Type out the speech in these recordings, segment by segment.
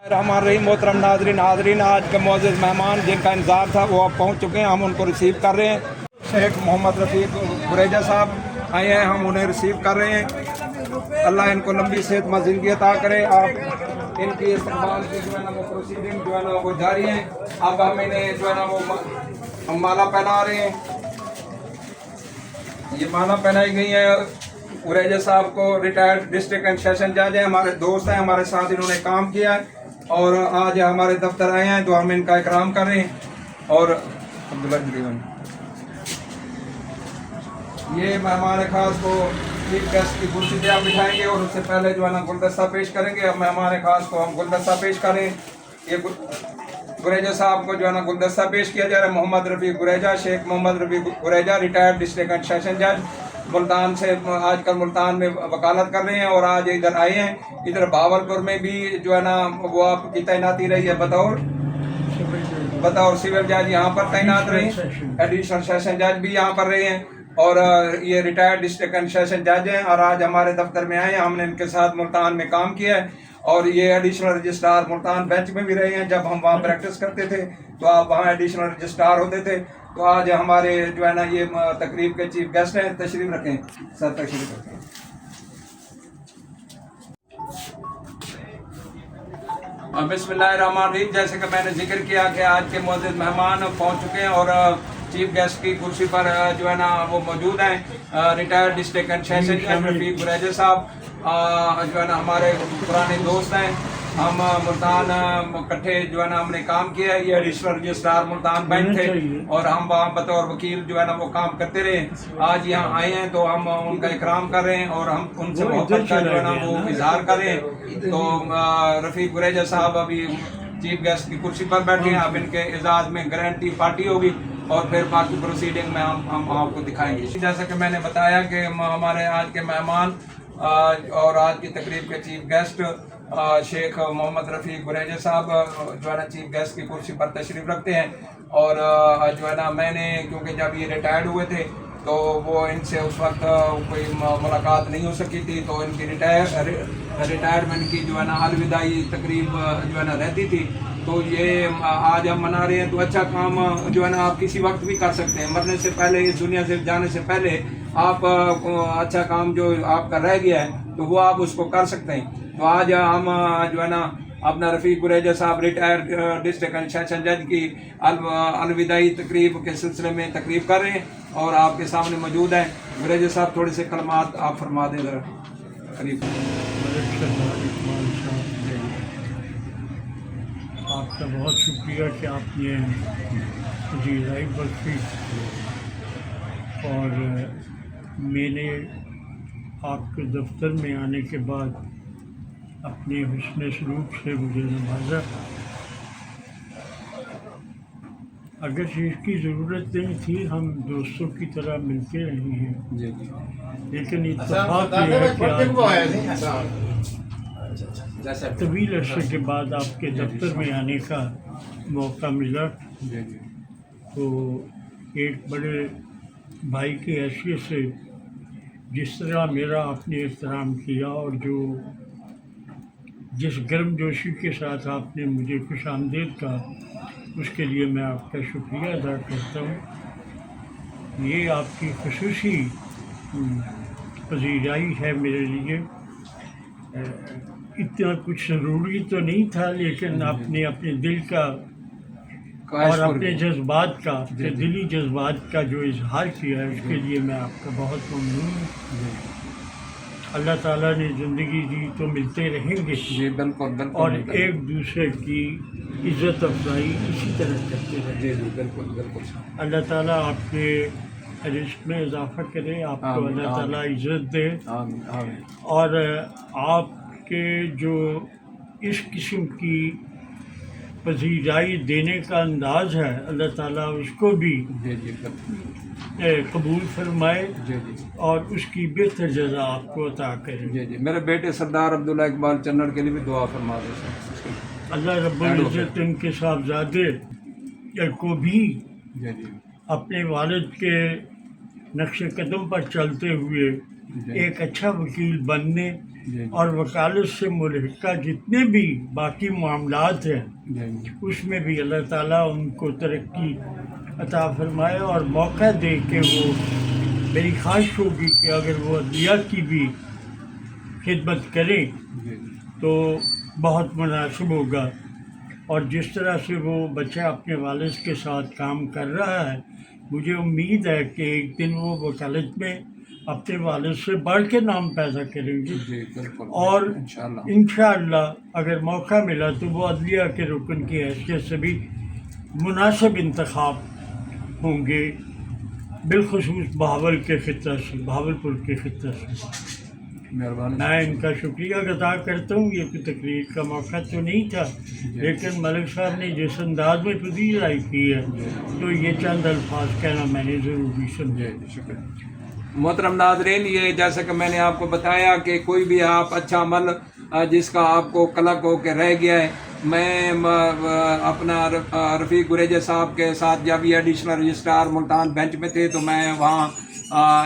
हमारे मोहतरम नाजरीन आज के मोअज़्ज़िज़ मेहमान जिनका इंतज़ार था वो अब पहुँच चुके हैं। हम उनको रिसीव कर रहे हैं। शेख मोहम्मद रफ़ीक गुरेजा साहब आए हैं, हम उन्हें रिसीव कर रहे हैं। अल्लाह इनको लंबी सेहतमंद ज़िंदगी अता करे। आप इनकी इस्तकबाल की जो है ना वो प्रोसीडिंग जो है ना वो जारी है। अब हम इन्हें जो है ना वो हम माला पहना रहे हैं। ये माला पहनाई गई है गुरेजा साहब को। रिटायर्ड डिस्ट्रिक्ट एंड सेशन जज हैं, हमारे दोस्त हैं, हमारे साथ इन्होंने काम किया है और आज हमारे दफ्तर आए हैं तो हम इनका इकराम कर रहे हैं। और ये मेहमान खास को चीफ गेस्ट की कुर्सी पे आप बिठाएंगे और उससे पहले जो है ना गुलदस्ता पेश करेंगे। अब मेहमान खास को हम गुलदस्ता पेश करें। ये गुरेजा साहब को जो है ना गुलदस्ता पेश किया जा रहा है। मोहम्मद रफ़ीक गुरेजा, शेख मोहम्मद रफ़ीक गुरेजा, रिटायर्ड डिस्ट्रिक्ट एंड सेशन जज, मुल्तान से आजकल मुल्तान में वकालत कर रहे हैं और आज इधर आए हैं। इधर भावलपुर में भी जो है ना वो आपकी तैनाती रही है बतौर सिविल जज यहाँ पर तैनात रहे। एडिशनल सेशन जज भी यहाँ पर रहे हैं और ये रिटायर्ड डिस्ट्रिक्ट एंड सेशन जज हैं और आज हमारे दफ्तर में आए हैं। हमने इनके साथ मुल्तान में काम किया है और ये एडिशनल रजिस्ट्रार मुल्तान बेंच में भी रहे हैं। जब हम वहाँ प्रैक्टिस करते थे तो आप वहाँ एडिशनल रजिस्ट्रार होते थे। तो आज हमारे जो है ना ये तकरीब के चीफ गेस्ट हैं। तशरीफ रखें सर, तशरीफ रखें। बिस्मिल्लाहिर्रहमानिर्रहीम। जैसे कि मैंने जिक्र किया कि आज के मुअज़्ज़िज़ मेहमान पहुंच चुके हैं और चीफ गेस्ट की कुर्सी पर जो है ना वो मौजूद हैं। रिटायर्ड डिस्ट्रिक्ट एंड सेशन जज रफ़ीक गुरेजा साहब जो है ना हमारे पुराने दोस्त हैं। हम मुल्तान इकट्ठे जो है ना हमने काम किया है। ये एडिशनल रजिस्ट्रार मुल्तान बैंक थे और हम वहाँ बतौर वकील जो है ना वो काम करते रहे। आज यहाँ आए हैं तो हम उनका इकराम कर रहे हैं और हम उनसे मोहब्बत का जो है ना वो इजहार कर रहे हैं। तो रफ़ीक गुरेजा साहब अभी चीफ गेस्ट की कुर्सी पर बैठे हैं। अब इनके एजाज में गारंटी पार्टी होगी और फिर बाकी प्रोसीडिंग में हम आपको दिखाएंगे। जैसा कि मैंने बताया कि हमारे आज के मेहमान और आज की तकरीब के चीफ गेस्ट शेख मोहम्मद रफ़ीक गुरेजा साहब जो है ना चीफ गेस्ट की कुर्सी पर तशरीफ़ रखते हैं। और जो है ना मैंने क्योंकि जब ये रिटायर्ड हुए थे तो वो इनसे उस वक्त कोई मुलाकात नहीं हो सकी थी, तो इनकी रिटायरमेंट की जो है ना अलविदाई तकरीब जो है ना रहती थी। तो ये आज हम मना रहे हैं। तो अच्छा काम जो है ना आप किसी वक्त भी कर सकते हैं। मरने से पहले, इस दुनिया से जाने से पहले आप अच्छा काम जो आपका रह गया है तो वो आप उसको कर सकते हैं। तो आज हम जो है ना अपना रफ़ीक गुरेजा साहब रिटायर्ड डिस्ट्रिक्ट एंड सेशन जज की अलविदाई तकरीब के सिलसिले में तकरीब कर रहे हैं और आपके सामने मौजूद हैं। गुरेजा साहब थोड़े से कलमात आप फरमा दें ज़रा करीब। आपका बहुत शुक्रिया कि आपने मुझे लाइव बख्शी और मैंने आपके दफ्तर में आने के बाद अपने हुस्न सलूक से मुझे नवाजा। अगर इसकी ज़रूरत नहीं थी, हम दोस्तों की तरह मिलते रहे हैं, लेकिन इत्तेफाक ये है कि आज तवील अरसे के बाद आपके दफ्तर में आने का मौका मिला। तो एक बड़े भाई की हैसियत से जिस तरह मेरा आपने एहतराम किया और जिस गर्मजोशी के साथ आपने मुझे खुशामदीद कहा, उसके लिए मैं आपका शुक्रिया अदा करता हूँ। ये आपकी खुसूसी पजीराई है मेरे लिए। इतना कुछ ज़रूरी तो नहीं था, लेकिन आपने अपने दिल का और अपने जज्बात का, दिली जज्बात का जो इजहार किया है, उसके लिए मैं आपका बहुत ममनून हूँ। अल्लाह ताला ने ज़िंदगी दी तो मिलते रहेंगे जी, बिल्कुल और एक दूसरे की इज़्ज़त अफजाई इसी तरह करते रहेंगे। जी बिल्कुल। अल्लाह ताला आपके रिज़्क़ में इजाफ़ा करे, आपको अल्लाह ताला इज़्ज़त दे और आपके जो इस किस्म की पजीराई देने का अंदाज़ है, अल्लाह ताला उसको भी कबूल फरमाए और उसकी बेहतर जज़ा आपको अता करे। जी। मेरे बेटे सरदार अब्दुल्ला इकबाल चन्नड़ के लिए भी दुआ फरमा दें। अल्लाह रब्बुल इज़्ज़त इनके साहबजादे को भी अपने वालिद के नक्श कदम पर चलते हुए एक अच्छा वकील बनने اور وکالت سے ملحقہ جتنے بھی باقی معاملات ہیں اس میں بھی اللہ تعالیٰ ان کو ترقی عطا فرمائے اور موقع دے کہ وہ، میری خواہش ہوگی کہ اگر وہ عدلیہ کی بھی خدمت کریں تو بہت مناسب ہوگا، اور جس طرح سے وہ بچہ اپنے والد کے ساتھ کام کر رہا ہے، مجھے امید ہے کہ ایک دن وہ وکالت میں اپنے والد سے بڑھ کے نام پیدا کریں گے، اور انشاءاللہ اگر موقع ملا تو وہ عدلیہ کے رکن کی حیثیت سے بھی مناسب انتخاب ہوں گے، بالخصوص بہاول کے خطہ سے، بہاولپور کے خطہ سے۔ میں ان کا شکریہ ادا کرتا ہوں۔ یہ کوئی تقریر کا موقع تو نہیں تھا، لیکن ملک صاحب نے جس انداز میں پذیر کی ہے تو یہ چند الفاظ کہنا میں نے ضروری سمجھا۔ شکریہ محترم ناظرین، یہ جیسا کہ میں نے آپ کو بتایا کہ کوئی بھی آپ اچھا عمل جس کا آپ کو قلق ہو کے رہ گیا ہے، میں اپنا رفیق گریجہ صاحب کے ساتھ جب یہ ایڈیشنل رجسٹرار ملتان بینچ میں تھے تو میں وہاں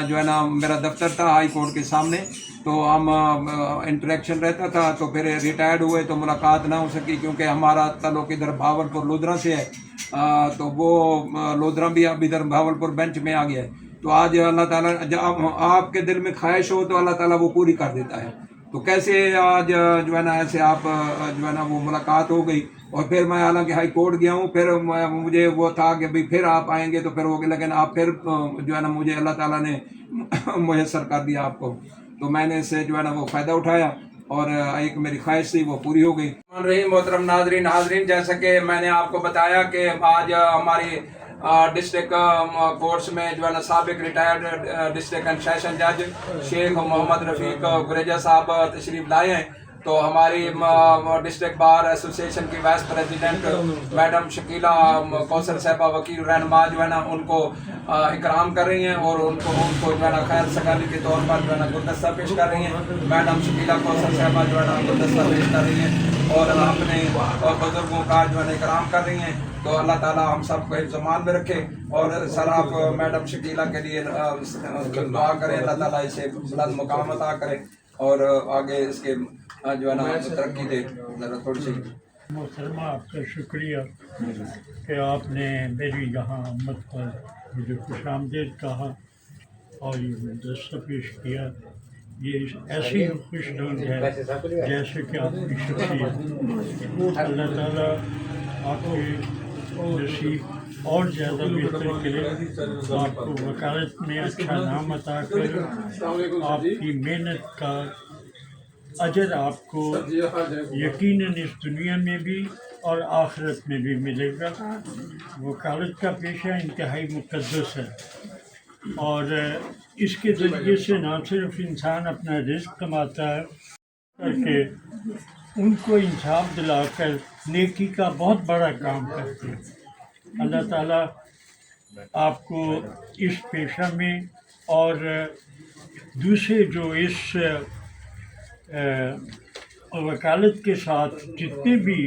جو ہے نا میرا دفتر تھا ہائی کورٹ کے سامنے، تو ہم انٹریکشن رہتا تھا، تو پھر ریٹائرڈ ہوئے تو ملاقات نہ ہو سکی کیونکہ ہمارا تعلق ادھر بہاولپور لودھرا سے ہے، تو وہ لودھرا بھی اب ادھر بہاولپور بینچ میں آ گیا ہے۔ تو آج اللہ تعالیٰ جب آپ کے دل میں خواہش ہو تو اللہ تعالیٰ وہ پوری کر دیتا ہے، تو کیسے آج جو ہے نا ایسے آپ جو ہے نا وہ ملاقات ہو گئی، اور پھر میں حالانکہ ہائی کورٹ گیا ہوں، پھر مجھے وہ تھا کہ بھئی پھر آپ آئیں گے تو پھر وہ، لیکن آپ پھر جو ہے نا مجھے اللہ تعالیٰ نے میسر کر دیا آپ کو، تو میں نے اس سے جو ہے نا وہ فائدہ اٹھایا اور ایک میری خواہش تھی وہ پوری ہو گئی۔ محترم ناظرین، جیسا کہ میں نے آپ کو بتایا کہ آج ہماری ڈسٹرکٹ کورٹس میں جو ہے نا سابق ریٹائرڈ ڈسٹرکٹ اینڈ سیشن جج شیخ محمد رفیق گریجہ صاحب تشریف لائے ہیں، تو ہماری ڈسٹرکٹ بار ایسوسیشن کی vice president madam Shakeela Kausar صاحبہ وکیل رہنما جو ہے نا ان کو اکرام کر رہی ہیں، اور ان کو جو ہے نا خیر سگالی کے طور پر جو ہے نا گلدستہ پیش کر رہی ہیں۔ میڈم شکیلہ کوثر صاحبہ جو ہے نا گلدستہ پیش کر رہی ہیں اور اپنے بزرگوں کا جو ہے نا اکرام کر رہی ہیں، تو اللہ تعالیٰ ہم سب کو حفظ امان میں رکھے، اور سر آپ میڈم شکیلہ کے لیے دعا کریں، اللہ تعالیٰ اسے بلند مقام عطا کرے اور آگے اس کے جو ہے نا ترقی دے۔ ذرا تھوڑی سی محترمہ، آپ کا شکریہ کہ آپ نے میری یہاں آمد پر مجھے خوش آمدید کہا اور یہ گلدستہ پیش کیا۔ یہ ایسی ہی خوش ڈھنگ ہے جیسے کہ آپ کی شخصیت۔ اللہ تعالیٰ آپ کے نصیب اور زیادہ بہتر کرے، آپ کو وکالت میں اچھا نام عطا کرے، آپ کی محنت کا اجر آپ کو یقیناً اس دنیا میں بھی اور آخرت میں بھی ملے گا۔ وکالت کا پیشہ انتہائی مقدس ہے، اور اس کے ذریعے سے نہ صرف انسان اپنا رزق کماتا ہے بلکہ ان کو انصاف دلا کر نیکی کا بہت بڑا کام کرتے ہیں۔ اللہ تعالیٰ آپ کو اس پیشہ میں اور دوسرے جو اس وکالت کے ساتھ جتنے بھی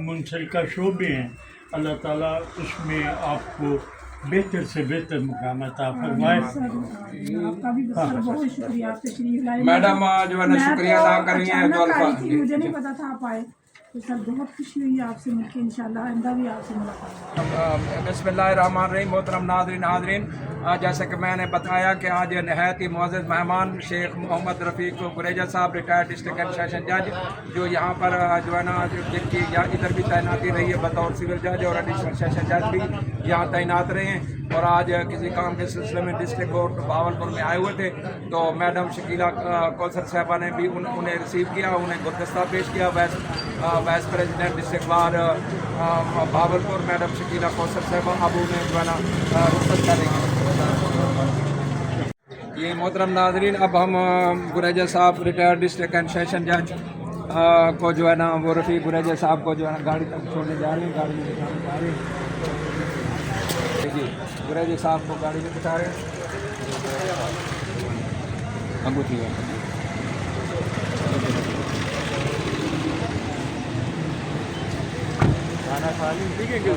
منسلکہ شعبے ہیں، اللہ تعالیٰ اس میں آپ کو بہتر سے بہتر مقام عطا فرمائے۔ آپ کا بھی بہت شکریہ، آپ تشریف لائے۔ میڈم جو ہے نا شکریہ ادا کر رہی ہیں، تو مجھے نہیں پتا تھا آپ آئے، تو سر بہت خوشی ہوئی آپ سے مل کے، انشاءاللہ آئندہ بھی آپ سے ملاقات ہوگی۔ بسم اللہ الرحمن الرحیم۔ محترم ناظرین، جیسا کہ میں نے بتایا کہ آج نہایت ہی معزز مہمان شیخ محمد رفیق گریجہ صاحب ریٹائرڈ ڈسٹرکٹ اینڈ سیشن جج، جو یہاں پر جو ہے نا جن کی ادھر بھی تعیناتی رہی ہے بطور سول جج، اور ایڈیشنل سیشن جج بھی یہاں تعینات رہے ہیں، اور آج کسی کام کے سلسلے میں ڈسٹرکٹ کورٹ بہاولپور میں آئے ہوئے تھے، تو میڈم شکیلہ کوثر صاحبہ نے بھی انہیں ریسیو کیا، انہیں گلدستہ پیش کیا۔ Vice president district bar Bahawalpur madam Shakeela Kausar صاحبہ اب انہیں جو ہے نا رخصت کر رہی ہیں۔ یہ محترم ناظرین، اب ہم گریجہ صاحب ریٹائرڈ ڈسٹرکٹ اینڈ سیشن جج کو جو ہے نا وہ رفیق گریجہ صاحب کو جو ہے نا گاڑی تک چھوڑنے جا رہے ہیں، گاڑی میں بٹھانے جا رہے ہیں۔ جی گریجہ صاحب کو گاڑی میں بٹھا رہے ہیں۔ انگوٹھی ہے کھانا کھا لی، ٹھیک ہے۔